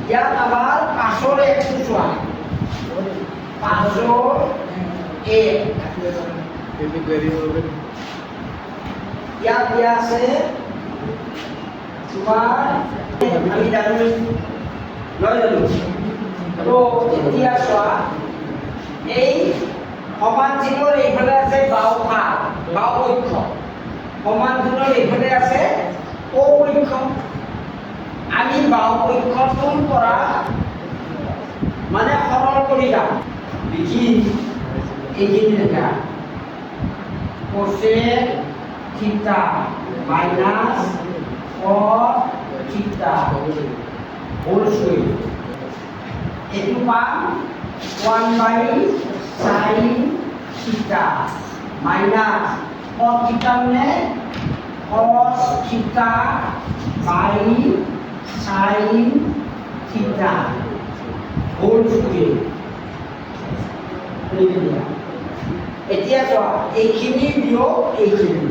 ইয়াত আমাৰ পাছৰ একটো চোৱা পাছৰ এক ইয়াত দিয়া আছে তোমাৰ আমি জানো নহয় জানো তো এতিয়া চোৱা এই সমান চিনৰ এইফালে আছে বাওপক্ষ সমান চিনৰ এইফালে আছে অপক্ষ আমি বাওপক্ষটোৰ পৰা মানে সৰল কৰি যাম লিখি এইখিনি লেখা কোসেক থিটা minus cos theta whole square এটু পাম 1/sin থিটা মাইনাস cos থিটা মানে cos থিটা বাই sin থিটা হোল স্কয়ার এতিয়া চোৱা এইখিনি বিয়োগ এইখিনি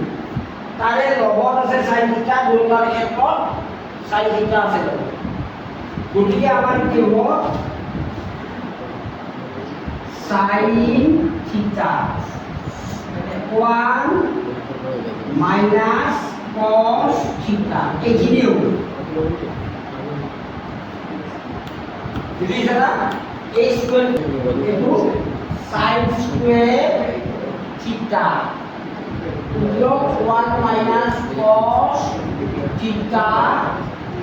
তাৰে লগত আছে sin থিটা দুটাৰ ক্ষেত্ৰত sin থিটা আছে গতিকে আমাৰ কি হ'ব sin থিটা 1 মাইনাস cos থিটা এইখিনি হ'ব বুজিছা না এই স্কয়ার এটো sin স্কয়ার থিটা যোগ 1 মাইনাস cos থিটা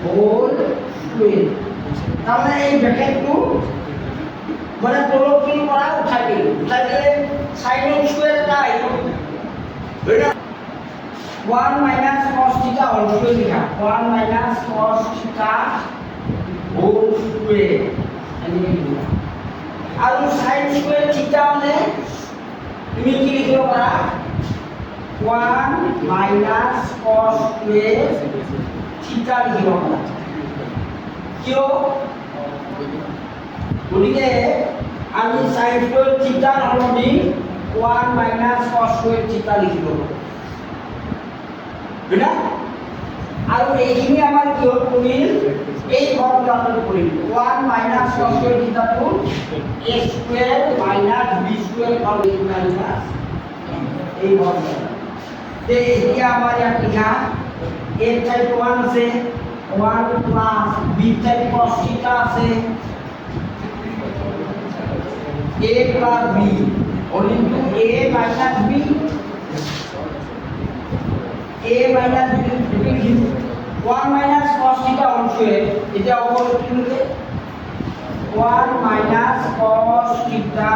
হোল স্কয়ার তাহলে এই ব্র্যাকেটটো মানে তলখিনিৰ পৰা উঠাই দিলে sin স্কয়ার এটা আহিব এটা 1 মাইনাস cos থিটা হোল স্কয়ার লিখা 1 মাইনাস cos থিটা হোল স্কয়ার আৰু sin স্কয়াৰ থিটা মানে তুমি কি লিখিব পাৰা 1 মাইনাস cos স্কয়াৰ থিটা লিখিব পাৰা কিয় গতিকে আমি sin স্কয়াৰ থিটা সলনি 1 মাইনাস cos স্কয়াৰ থিটা লিখিব বুঝা আৰু এইখিনি আমাৰ কি হ'ল কৰিল এই ফৰ্মুলাটো কৰিল 1 মাইনাস cos স্কয়াৰ থিটাটো a square minus b square হ'ল মাইনাস এই ফৰ্মুলা তে এতিয়া আমাৰ ইয়াত লিখা a টাইপ 1 আছে 1 প্লাস b টাইপ cos থিটা আছে a plus b all into a minus b a minus b 1 minus cos theta also এটা ওপর কি লিখে 1 minus cos theta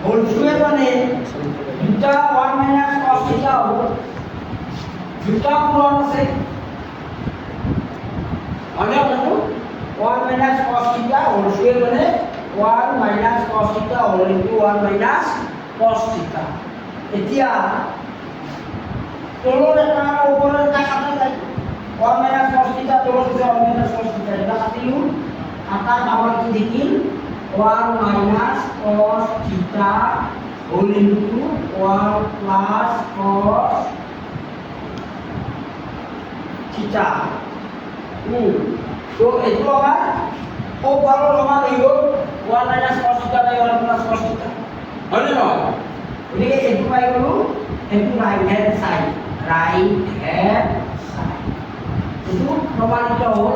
whole square মানে দুটা 1 minus cos theta হবে দুটা পূরণ আছে মানে কত 1 minus cos theta whole square মানে 1 minus cos theta all into 1 minus cos theta এতিয়া তলৰ এটা ওপৰৰ এটা কাটা যায় 1 minus cos theta তলৰ যে 1 minus cos theta এটা কাটিলো আটাৰ পাৱাৰ কি দেখিল 1 minus cos theta all into 1 plus cos theta তো এইটো আমাৰ ওপৰৰ সমান হৈ গ'ল 1 minus cos theta by 1 plus cos theta হয় নে নহয় গতিকে এইটো পাই গ'লো এইটো ৰাইট হ্যান্ড সাইড এইটো প্ৰমাণিত হ'ল